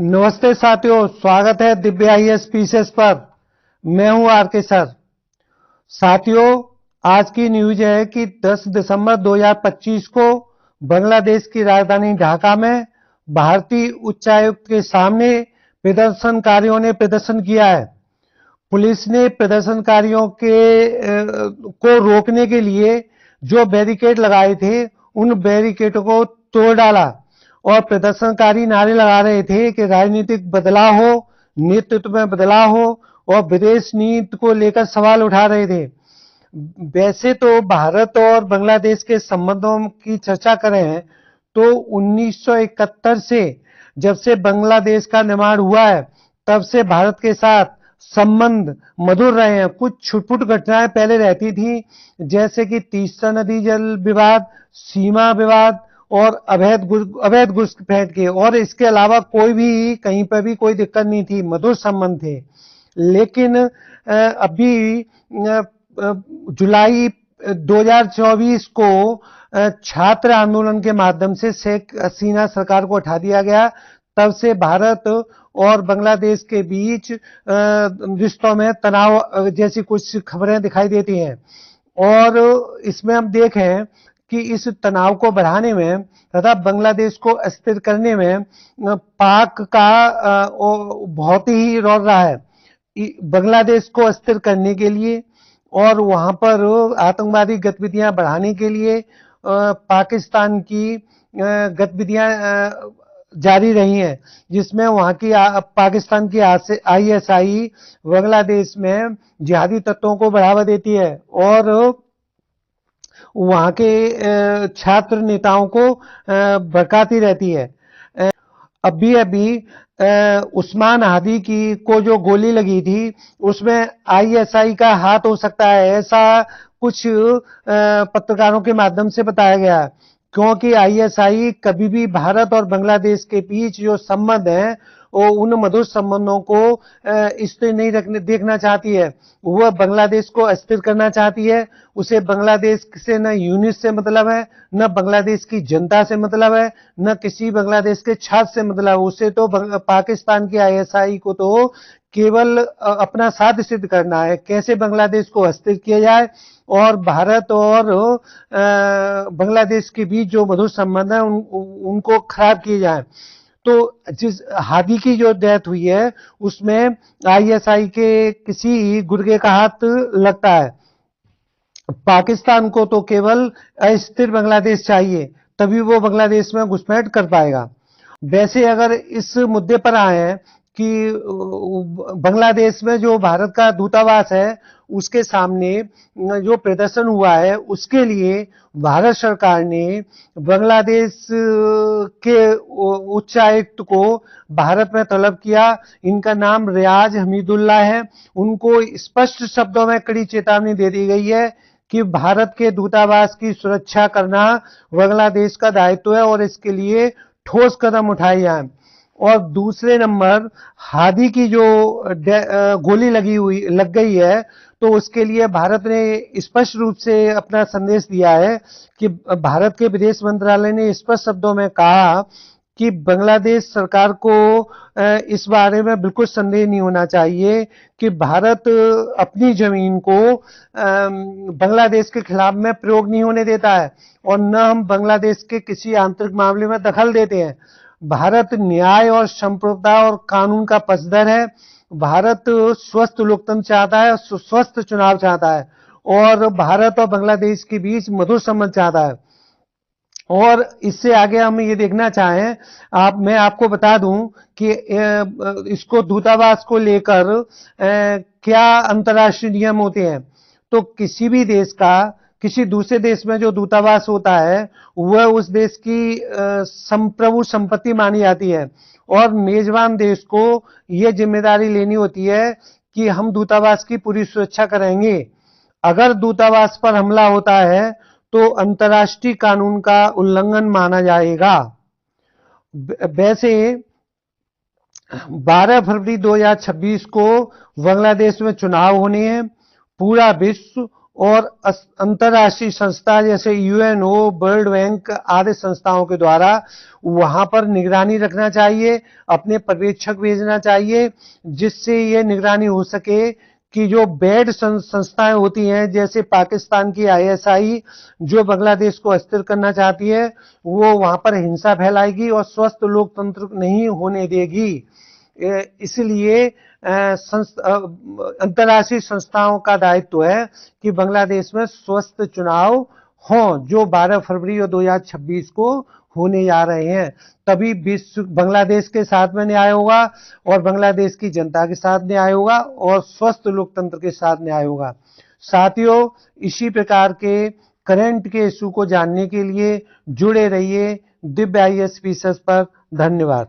नमस्ते साथियों, स्वागत है दिव्य आईएएस पीसीएस पर। मैं हूं आरके सर। साथियों, आज की न्यूज है कि 10 दिसंबर 2025 को बांग्लादेश की राजधानी ढाका में भारतीय उच्चायुक्त के सामने प्रदर्शनकारियों ने प्रदर्शन किया है। पुलिस ने प्रदर्शनकारियों को रोकने के लिए जो बैरिकेड लगाए थे, उन बैरिकेडों को तोड़ डाला और प्रदर्शनकारी नारे लगा रहे थे कि राजनीतिक बदलाव हो, नेतृत्व में बदलाव हो और विदेश नीति को लेकर सवाल उठा रहे थे। वैसे तो भारत और बांग्लादेश के संबंधों की चर्चा करें तो 1971 से जब से बांग्लादेश का निर्माण हुआ है, तब से भारत के साथ संबंध मधुर रहे हैं। कुछ छुटपुट घटनाएं पहले रहती थी, जैसे कि तीस्ता नदी जल विवाद, सीमा विवाद और अवैध घुसपैठ के, और इसके अलावा कोई भी कहीं पर भी कोई दिक्कत नहीं थी, मधुर संबंध थे। लेकिन अभी जुलाई 2024 को छात्र आंदोलन के माध्यम से शेख हसीना सरकार को हटा दिया गया। तब से भारत और बांग्लादेश के बीच रिश्तों में तनाव जैसी कुछ खबरें दिखाई देती हैं। और इसमें हम देखें कि इस तनाव को बढ़ाने में तथा बांग्लादेश को अस्थिर करने में पाक का बहुत ही रोल रहा है। बांग्लादेश को अस्थिर करने के लिए और वहां पर आतंकवादी गतिविधियां बढ़ाने के लिए पाकिस्तान की गतिविधियां जारी रही हैं, जिसमें वहां की पाकिस्तान की आईएसआई बांग्लादेश में जिहादी तत्वों को बढ़ावा देती है और वहां के छात्र नेताओं को भड़काती रहती है। अभी उस्मान हादी की को जो गोली लगी थी, उसमें आईएसआई का हाथ हो सकता है, ऐसा कुछ पत्रकारों के माध्यम से बताया गया। क्योंकि आईएसआई कभी भी भारत और बांग्लादेश के बीच जो संबंध है, वो उन मधुर संबंधों को स्थिर नहीं देखना चाहती है। वह बांग्लादेश को अस्थिर करना चाहती है। उसे बांग्लादेश से न यूनिट से मतलब है, न बांग्लादेश की जनता से मतलब है, न किसी बांग्लादेश के छात्र से मतलब है। उसे तो पाकिस्तान की आईएसआई को तो केवल अपना साथ सिद्ध करना है, कैसे बांग्लादेश को अस्थिर किया जाए और भारत और बांग्लादेश के बीच जो मधुर संबंध है उनको खराब किए जाए। तो जिस हादी की जो डेथ हुई है, उसमें आईएसआई के किसी गुर्गे का हाथ लगता है। पाकिस्तान को तो केवल अस्थिर बांग्लादेश चाहिए, तभी वो बांग्लादेश में घुसपैठ कर पाएगा। वैसे अगर इस मुद्दे पर आए कि बांग्लादेश में जो भारत का दूतावास है, उसके सामने जो प्रदर्शन हुआ है, उसके लिए भारत सरकार ने बांग्लादेश के उच्चायुक्त को भारत में तलब किया। इनका नाम रियाज हमीदुल्लाह है। उनको स्पष्ट शब्दों में कड़ी चेतावनी दे दी गई है कि भारत के दूतावास की सुरक्षा करना बांग्लादेश का दायित्व है और इसके लिए ठोस कदम उठाए जाएं। और दूसरे नंबर, हादी की जो गोली लग गई है, तो उसके लिए भारत ने स्पष्ट रूप से अपना संदेश दिया है कि भारत के विदेश मंत्रालय ने स्पष्ट शब्दों में कहा कि बांग्लादेश सरकार को इस बारे में बिल्कुल संदेह नहीं होना चाहिए कि भारत अपनी जमीन को बांग्लादेश के खिलाफ में प्रयोग नहीं होने देता है और न हम बांग्लादेश के किसी आंतरिक मामले में दखल देते हैं। भारत न्याय और संप्रभुता और कानून का पक्षधर है। भारत स्वस्थ लोकतंत्र चाहता है, स्वस्थ चुनाव चाहता है और भारत और बांग्लादेश के बीच मधुर संबंध चाहता है। और इससे आगे हम ये देखना चाहें, मैं आपको बता दूं कि इसको दूतावास को लेकर क्या अंतर्राष्ट्रीय नियम होते हैं। तो किसी भी देश का किसी दूसरे देश में जो दूतावास होता है, वह उस देश की संप्रभु संपत्ति मानी जाती है और मेजबान देश को यह जिम्मेदारी लेनी होती है कि हम दूतावास की पूरी सुरक्षा करेंगे। अगर दूतावास पर हमला होता है तो अंतर्राष्ट्रीय कानून का उल्लंघन माना जाएगा। वैसे 12 फरवरी 2026 को बांग्लादेश में चुनाव होने हैं। पूरा विश्व और अंतर्राष्ट्रीय संस्था जैसे यूएनओ, वर्ल्ड बैंक आदि संस्थाओं के द्वारा वहां पर निगरानी रखना चाहिए, अपने पर्यवेक्षक भेजना चाहिए, जिससे ये निगरानी हो सके कि जो बैड संस्थाएं होती हैं जैसे पाकिस्तान की आईएसआई जो बांग्लादेश को अस्थिर करना चाहती है, वो वहां पर हिंसा फैलाएगी और स्वस्थ लोकतंत्र नहीं होने देगी। इसलिए अंतर्राष्ट्रीय संस्थाओं का दायित्व है कि बांग्लादेश में स्वस्थ चुनाव हों जो 12 फरवरी और 2026 को होने जा रहे हैं। तभी विश्व बांग्लादेश के साथ में न्याय होगा और बांग्लादेश की जनता के साथ न्याय होगा और स्वस्थ लोकतंत्र के साथ न्याय होगा। साथियों, इसी प्रकार के करंट के इशू को जानने के लिए जुड़े रहिए दिव्य IAS स्पीसेस पर। धन्यवाद।